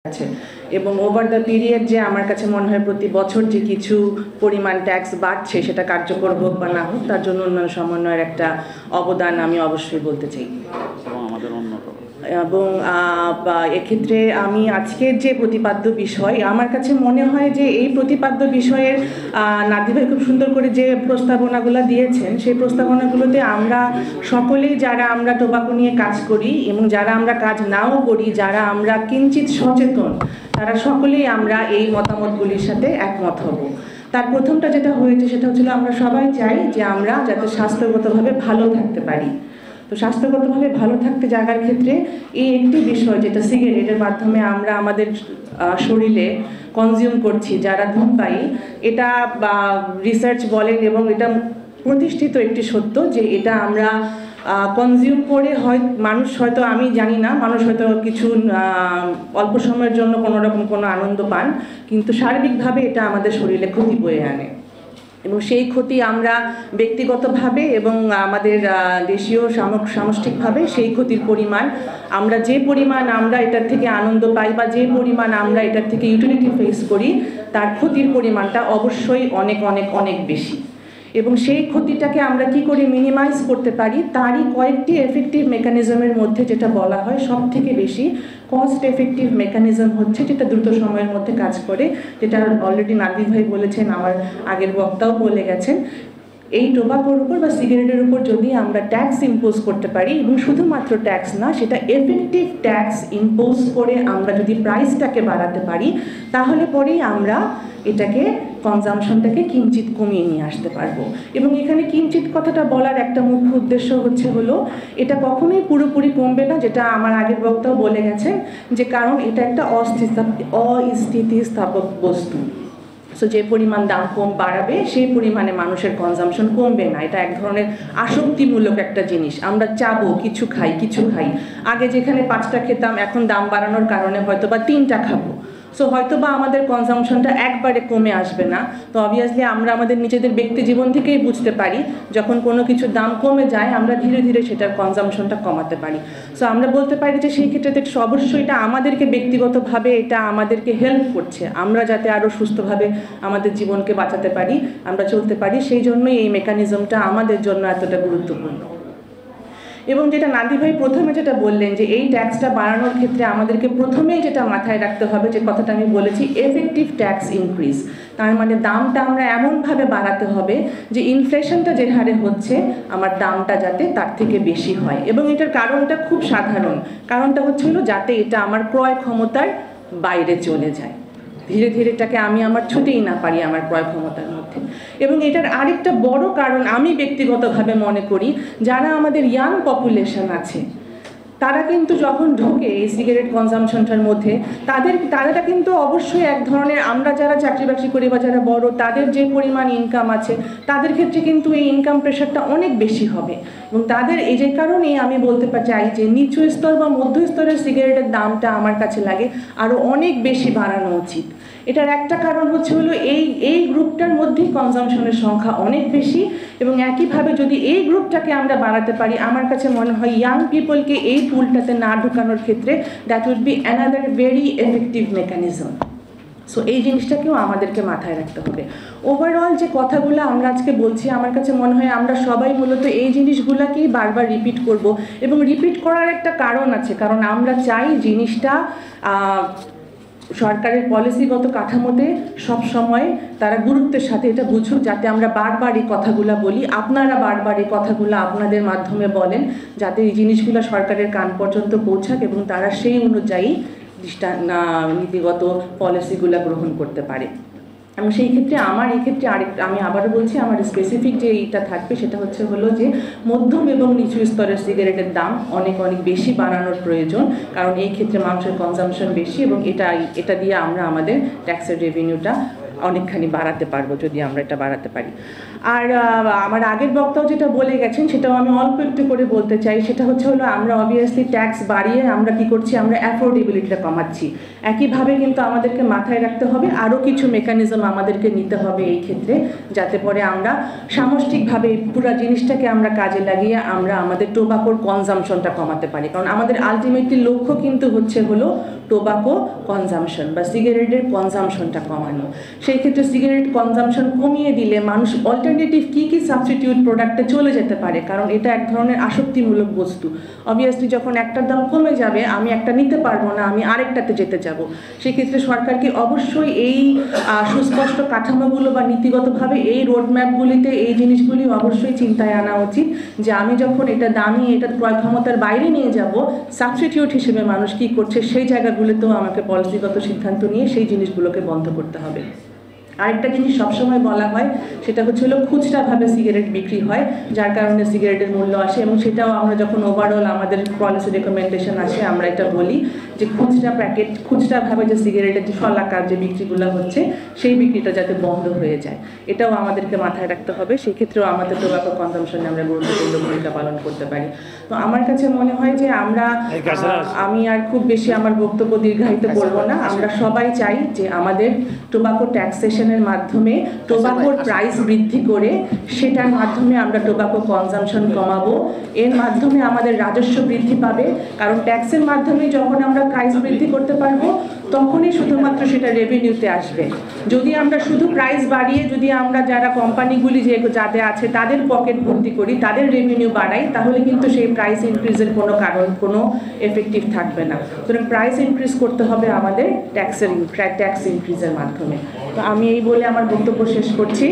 আছে এবং over the period যে আমার কাছে মনে হয় প্রতি বছর যে কিছু পরিমাণ ট্যাক্স বাড়ছে সেটা কার্যকর হোক বা না হোক তার জন্য উন্নয়ন সমন্বয়ের একটা অবদান আমি অবশ্যই বলতে চাই। এবং এক্ষেত্রে আমি আজকের যে প্রতিপাদ্য বিষয় আমার কাছে মনে হয় যে এই প্রতিপাদ্য বিষয়ের নাদি ভাই খুব সুন্দর করে যে প্রস্তাবনাগুলো দিয়েছেন সেই প্রস্তাবনাগুলোতে আমরা সকলেই যারা আমরা টোবাকো নিয়ে কাজ করি এবং যারা আমরা কাজ নাও করি যারা আমরা কিঞ্চিত সচেতন তারা সকলেই আমরা এই মতামতগুলির সাথে একমত হব। তার প্রথমটা যেটা হয়েছে সেটা হচ্ছিল আমরা সবাই চাই যে আমরা যাতে স্বাস্থ্যগতভাবে ভালো থাকতে পারি। তো স্বাস্থ্যগতভাবে ভালো থাকতে যাওয়ার ক্ষেত্রে এই একটি বিষয় যেটা সিগারেটের মাধ্যমে আমরা আমাদের শরীরে কনজিউম করছি যারা ধূমপায়ী, এটা রিসার্চ বলেন এবং এটা প্রতিষ্ঠিত একটি সত্য যে এটা আমরা কনজিউম করে মানুষ হয়তো আমি জানি না মানুষ হয়তো কিছু অল্প সময়ের জন্য কোনো রকম কোনো আনন্দ পান, কিন্তু সার্বিকভাবে এটা আমাদের শরীরে ক্ষতি বয়ে আনে এবং সেই ক্ষতি আমরা ব্যক্তিগতভাবে এবং আমাদের দেশীয় সামষ্টিকভাবে সেই ক্ষতির পরিমাণ আমরা যে পরিমাণ আমরা এটার থেকে আনন্দ পাই বা যে পরিমাণ আমরা এটার থেকে ইউটিলিটি ফেস করি তার ক্ষতির পরিমাণটা অবশ্যই অনেক অনেক অনেক বেশি। এবং সেই ক্ষতিটাকে আমরা কি করে মিনিমাইজ করতে পারি তারই কয়েকটি এফেক্টিভ মেকানিজমের মধ্যে যেটা বলা হয় সব থেকে বেশি কস্ট এফেক্টিভ মেকানিজম হচ্ছে যেটা দ্রুত সময়ের মধ্যে কাজ করে, যেটা অলরেডি নাদির ভাই বলেছেন, আমার আগের বক্তাও বলে গেছেন। এই টোবাকোর উপর বা সিগারেটের উপর যদি আমরা ট্যাক্স ইম্পোজ করতে পারি এবং শুধুমাত্র ট্যাক্স না সেটা এফেক্টিভ ট্যাক্স ইম্পোজ করে আমরা যদি প্রাইসটাকে বাড়াতে পারি তাহলে পরেই আমরা এটাকে কনজামশনটাকে কিঞ্চিত কমিয়ে নিয়ে আসতে পারবো। এবং এখানে কিঞ্চিত কথাটা বলার একটা মুখ্য উদ্দেশ্য হলো এটা কখনোই পুরোপুরি কমবে না, যেটা আমার আগের বক্তাও বলে গেছেন, যে কারণ এটা একটা অস্থিতিস্থাপক বস্তু। সো যে পরিমাণ দাম কম বাড়াবে সেই পরিমাণে মানুষের কনজামশন কমবে না। এটা এক ধরনের আসক্তিমূলক একটা জিনিস, আমরা চাবো কিছু খাই, আগে যেখানে 5টা খেতাম এখন দাম বাড়ানোর কারণে হয়তো বা 3টা খাবো। সো হয়তো বা আমাদের কনজামশনটা একবারে কমে আসবে না। তো অবভিয়াসলি আমরা আমাদের নিজেদের ব্যক্তি জীবন থেকেই বুঝতে পারি যখন কোনো কিছুর দাম কমে যায় আমরা ধীরে ধীরে সেটার কনজামশনটা কমাতে পারি। সো আমরা বলতে পারি যে সেই ক্ষেত্রে অবশ্যই এটা আমাদেরকে ব্যক্তিগতভাবে এটা আমাদেরকে হেল্প করছে, আমরা যাতে আরও সুস্থভাবে আমাদের জীবনকে বাঁচাতে পারি, আমরা চলতে পারি, সেই জন্যই এই মেকানিজমটা আমাদের জন্য এতটা গুরুত্বপূর্ণ। এবং যেটা নাদি ভাই প্রথমে যেটা বললেন যে এই ট্যাক্সটা বাড়ানোর ক্ষেত্রে আমাদেরকে প্রথমেই যেটা মাথায় রাখতে হবে, যে কথাটা আমি বলেছি, এফেক্টিভ ট্যাক্স ইনক্রিজ। তার মানে দামটা আমরা এমনভাবে বাড়াতে হবে যে ইনফ্লেশনটা যে হারে হচ্ছে আমার দামটা যাতে তার থেকে বেশি হয়। এবং এটার কারণটা খুব সাধারণ, কারণটা হলো যাতে এটা আমার ক্রয় ক্ষমতার বাইরে চলে যায়, ধীরে ধীরে এটাকে আমি আমার ছুটেই না পারি আমার ক্রয় ক্ষমতার মধ্যে। এবং এটার আরেকটা বড় কারণ আমি ব্যক্তিগতভাবে মনে করি, যারা আমাদের ইয়াং পপুলেশন আছে তারা কিন্তু যখন ঢোকে এই সিগারেট কনজামশনটার মধ্যে তারা কিন্তু অবশ্যই এক ধরনের, আমরা যারা চাকরি বাকরি করি বা যারা বড় তাদের যে পরিমাণ ইনকাম আছে তাদের ক্ষেত্রে কিন্তু এই ইনকাম প্রেশারটা অনেক বেশি হবে। এবং তাদের এই যে কারণেই আমি বলতে চাই যে নিচু স্তর বা মধ্য স্তরের সিগারেটের দামটা আমার কাছে লাগে আরও অনেক বেশি বাড়ানো উচিত। এটার একটা কারণ হলো এই গ্রুপটার মধ্যেই কনজামশনের সংখ্যা অনেক বেশি এবং একইভাবে যদি এই গ্রুপটাকে আমরা বাড়াতে পারি আমার কাছে মনে হয় ইয়াং পিপলকে এই পুলটাতে না ঢোকানোর ক্ষেত্রে that would be another very effective mechanism. So এই জিনিসটাকেও আমাদেরকে মাথায় রাখতে হবে। ওভারঅল যে কথাগুলো আমরা আজকে বলছি আমার কাছে মনে হয় আমরা সবাই মূলত এই জিনিসগুলোকেই বারবার রিপিট করব এবং রিপিট করার একটা কারণ আছে, কারণ আমরা চাই জিনিসটা সরকারের পলিসিগত কাঠামোতে সব সময় তারা গুরুত্বের সাথে এটা বুঝুক, যাতে আমরা বারবার এই কথাগুলো বলি, আপনারা বারবার এই কথাগুলো আপনাদের মাধ্যমে বলেন, যাতে এই জিনিসগুলো সরকারের কান পর্যন্ত পৌঁছাক এবং তারা সেই অনুযায়ী নীতিগত পলিসিগুলো গ্রহণ করতে পারে। এবং সেই ক্ষেত্রে আমি আবারও বলছি, আমার স্পেসিফিক যে এইটা থাকবে সেটা হলো যে মধ্যম এবং নিচু স্তরের সিগারেটের দাম অনেক অনেক বেশি বাড়ানোর প্রয়োজন, কারণ এই ক্ষেত্রে মানুষের কনজামশন বেশি এবং এটা দিয়ে আমরা আমাদের ট্যাক্সের রেভিনিউটা অনেকখানি বাড়াতে পারবো যদি আমরা এটা বাড়াতে পারি। আর আমার আগের বক্তাও যেটা বলে গেছেন সেটাও আমি অল্প একটু করে বলতে চাই, সেটা হলো আমরা অবভিয়াসলি ট্যাক্স বাড়িয়ে আমরা কি করছি, আমরা অ্যাফোর্ডেবিলিটিটা কমাচ্ছি। একইভাবে কিন্তু আমাদেরকে মাথায় রাখতে হবে আরও কিছু মেকানিজম আমাদেরকে নিতে হবে এই ক্ষেত্রে, যাতে পরে আমরা সামষ্টিকভাবে পুরো জিনিসটাকে আমরা কাজে লাগিয়ে আমরা আমাদের টোবাকোর কনজামশনটা কমাতে পারি। কারণ আমাদের আলটিমেটলি লক্ষ্য কিন্তু হলো টোবাকো কনজামশন বা সিগারেটের কনজামশনটা কমানো। সেই ক্ষেত্রে সিগারেট কনজামশন কমিয়ে দিলে মানুষ অল্টারনেটিভ কী কী সাবস্টিটিউট প্রোডাক্টে চলে যেতে পারে, কারণ এটা এক ধরনের আসক্তিমূলক বস্তু। অবভিয়াসলি যখন একটার দাম কমে যাবে আমি একটা নিতে পারবো না, আমি আরেকটাতে যেতে যাব। সেক্ষেত্রে সরকারকে অবশ্যই এই সুস্পষ্ট কাঠামোগুলো বা নীতিগতভাবে এই রোডম্যাপগুলিতে এই জিনিসগুলি অবশ্যই চিন্তায় আনা উচিত যে আমি যখন এটা দামি, এটা ক্রয় ক্ষমতার বাইরে নিয়ে যাব, সাবস্টিটিউট হিসেবে মানুষ কী করছে সেই জায়গাগুলোতেও আমাকে পলিসিগত সিদ্ধান্ত নিয়ে সেই জিনিসগুলোকে বন্ধ করতে হবে। আরেকটা জিনিস সবসময় বলা হয় সেটা হচ্ছিল খুচরাভাবে সিগারেট বিক্রি হয়, যার কারণে সিগারেটের মূল্য আসে, এবং সেটাও আমরা যখন ওভারঅল আমাদের পলিসি রেকমেন্ডেশন আসে আমরা এটা বলি যে খুচরাভাবে যে সিগারেটের যে শলাকার যে বিক্রিগুলো হচ্ছে সেই বিক্রিটা যাতে বন্ধ হয়ে যায়, এটাও আমাদেরকে মাথায় রাখতে হবে। সেই ক্ষেত্রেও আমাদের টোবাকো কনজামশনে আমরা গুরুত্বপূর্ণ ভূমিকা পালন করতে পারি। তো আমার কাছে মনে হয় যে আমি আর খুব বেশি আমার বক্তব্য দীর্ঘায়িত করবো না। আমরা সবাই চাই যে আমাদের টোবাকো ট্যাক্সেশনের মাধ্যমে টোবাকোর প্রাইস বৃদ্ধি করে সেটার মাধ্যমে আমরা টোবাকো কনজামশন কমাবো, এর মাধ্যমে আমাদের রাজস্ব বৃদ্ধি পাবে। কারণ ট্যাক্সের মাধ্যমে যখন আমরা প্রাইস বৃদ্ধি করতে পারবো তখনই শুধুমাত্র সেটা রেভিনিউতে আসবে। যদি আমরা শুধু প্রাইস বাড়িয়ে যদি আমরা যারা কোম্পানিগুলি যাদের আছে তাদের পকেট ভর্তি করি, তাদের রেভিনিউ বাড়াই, তাহলে কিন্তু সেই প্রাইস ইনক্রিজের কোনো এফেক্টিভ থাকবে না। সুতরাং প্রাইস ইনক্রিজ করতে হবে আমাদের ট্যাক্স ইনক্রিজের মাধ্যমে। তো আমি এই বলে আমার বক্তব্য শেষ করছি।